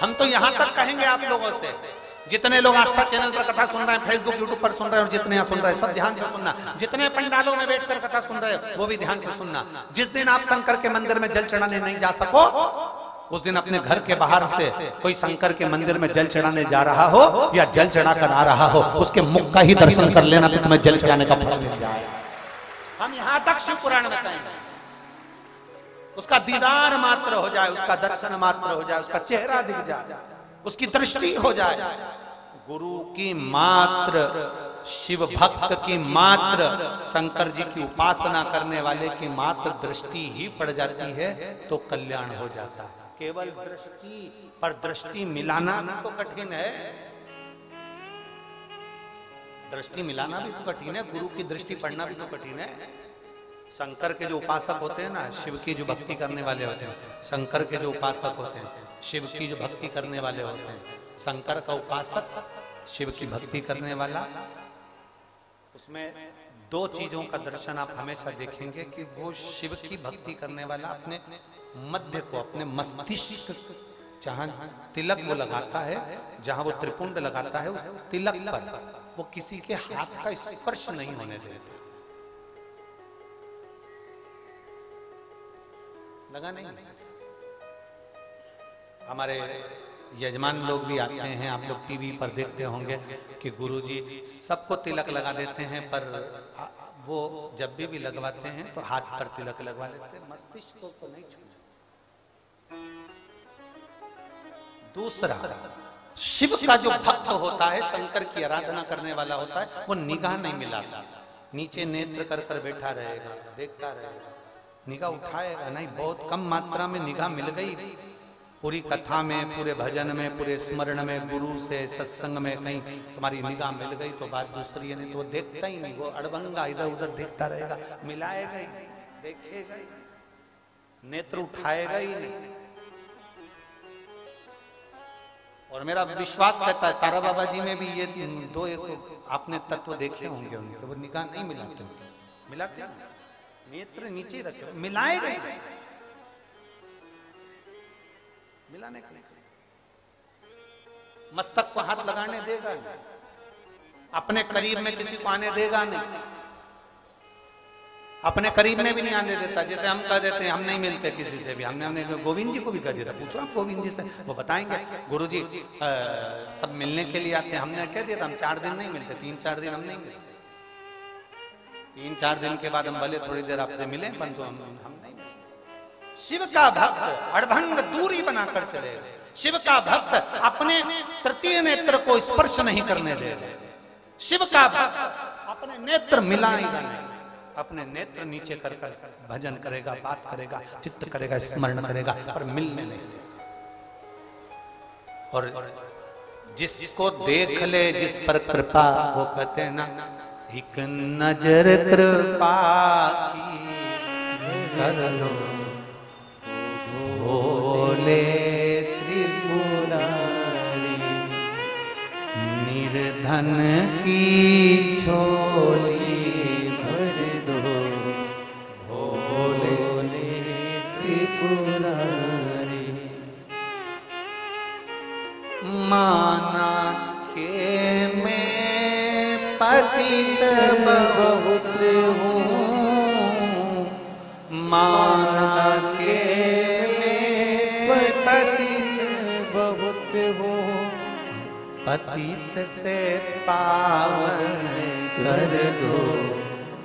हम तो यहां तक कहेंगे आप लोगों से, जितने लोग आस्था चैनल पर कथा सुन रहे हैं, फेसबुक यूट्यूब पर सुन रहे हैं, और जितने यहाँ सुन रहे हैं सब ध्यान से सुनना, जितने पंडालों में बैठकर कथा सुन रहे हैं वो भी ध्यान से सुनना। जिस दिन आप शंकर के मंदिर में जल चढ़ाने नहीं जा सको, उस दिन अपने घर के बाहर से कोई शंकर के मंदिर में जल चढ़ाने जा रहा हो या जल चढ़ा कर आ रहा हो, उसके मुख का ही दर्शन कर लेना तो तुम्हें जल चढ़ाने का फल मिल जाए। हम यहां तक शिव पुराण बताएंगे, उसका दीदार मात्र हो जाए, उसका दर्शन मात्र हो जाए, उसका चेहरा दिख जाए, उसकी दृष्टि हो जाए। गुरु की मात्र, शिव भक्त की मात्र, शंकर जी की उपासना करने वाले की मात्र दृष्टि ही पड़ जाती है तो कल्याण हो जाता है। केवल दृष्टि पर दृष्टि मिलाना भी तो कठिन है, दृष्टि मिलाना भी तो कठिन है, गुरु की दृष्टि पढ़ना भी तो कठिन है। शंकर के जो उपासक होते हैं ना, शिव की जो भक्ति करने वाले होते हैं, शंकर के जो उपासक होते हैं, शिव की जो भक्ति करने वाले होते हैं, शंकर का उपासक, शिव की भक्ति करने वाला, उसमें दो चीजों का दर्शन आप हमेशा देखेंगे कि वो शिव की भक्ति करने वाला अपने मध्य को, अपने मस्तिष्क, जहां तिलक वो लगाता है, जहां वो त्रिपुंड लगाता है, उस तिलक पर वो किसी के हाथ का स्पर्श नहीं होने देता। लगा नहीं? हमारे यजमान लोग भी आते हैं, आप लोग टीवी पर देखते होंगे कि गुरुजी सबको तिलक लगा देते हैं, पर वो जब भी लगवाते हैं तो हाथ पर तिलक लगवा लेते हैं, मस्तिष्क को नहीं छूते। दूसरा, शिव का जो भक्त होता है, शंकर की आराधना करने वाला होता है, वो निगाह नहीं मिलाता, नीचे नेत्र कर कर बैठा रहेगा, देखता रहेगा, निगाह उठाएगा नहीं। बहुत कम मात्रा में निगाह मिल गई, पूरी कथा में, पूरे भजन में, पूरे स्मरण में, गुरु से सत्संग में कहीं तुम्हारी निगाह मिल गई तो बात दूसरी है, नहीं तो वो देखता ही नहीं, वो अड़बंगा इधर उधर देखता रहेगा, मिलाएगा ही, देखेगा ही, नेत्र उठाएगा ही नहीं। और मेरा विश्वास कहता है तारा बाबा जी में भी ये दो एक आपने तत्व देखे होंगे, उनके वो निगाह नहीं मिलाते, मिलाते नेत्र नीचे रखे, मिलाएगा ही, मिलाने का मस्तक को हाथ लगाने देगा नहीं, अपने करीब में किसी को आने देगा नहीं, अपने करीब में भी नहीं आने देता। जैसे हम कह देते हैं हम नहीं मिलते किसी से भी, हमने गोविंद जी को भी कह दिया था, पूछो आप गोविंद जी से, वो बताएंगे गुरुजी सब मिलने के लिए आते हैं। हमने कह दिया था हम 4 दिन नहीं मिलते, 3-4 दिन हम नहीं मिलते, 3-4 दिन के बाद हम भले थोड़ी देर आपसे मिले, परंतु हम नहीं। शिव का भक्त अड़भंग दूरी बनाकर चलेगा, शिव का भक्त अपने तृतीय नेत्र को स्पर्श नहीं करने देगा, शिव का भक्त अपने नेत्र मिलाएगा नहीं, अपने नेत्र नीचे कर कर भजन करेगा, बात करेगा, चित्त करेगा, स्मरण करेगा, पर मिलने नहीं देगा। और जिसको देख ले जिस पर कृपा, वो कहते हैं ना, एक नजर कृपा की कर लो भोले त्रिपुरारी, निर्धन की झोली भर दो भोले त्रिपुरारी। माना के मैं पतित बहुत हूँ, माना के बहुत हूँ, पतित से पावन कर दो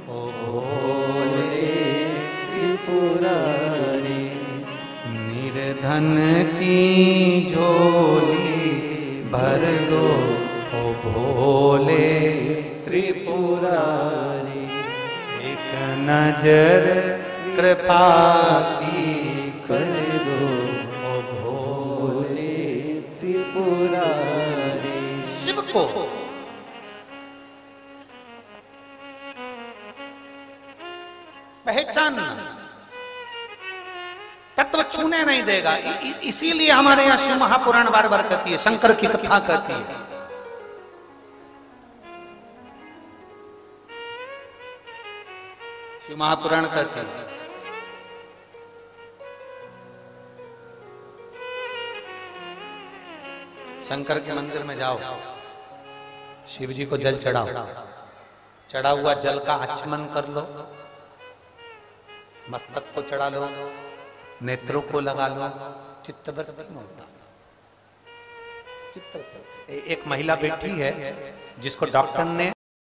ओ भोले त्रिपुरारी, निर्धन की झोली भर दो ओ भोले त्रिपुरारी, एक नजर कृपा की कर दो ओ भोले त्रिपुरारी। शिव को पहचानना, तत्व छूने नहीं देगा। इसीलिए हमारे यहाँ शिव महापुराण बार बार कहती है, शंकर की कथा कहती है। शिव महापुराण कहती है शंकर के मंदिर में जाओ, शिव जी को जल चढ़ाओ, चढ़ा हुआ जल का आचमन कर लो, मस्तक को चढ़ा लो, नेत्रों को लगा लो, चित्तवृत्ति में होता। एक महिला बैठी है जिसको डॉक्टर ने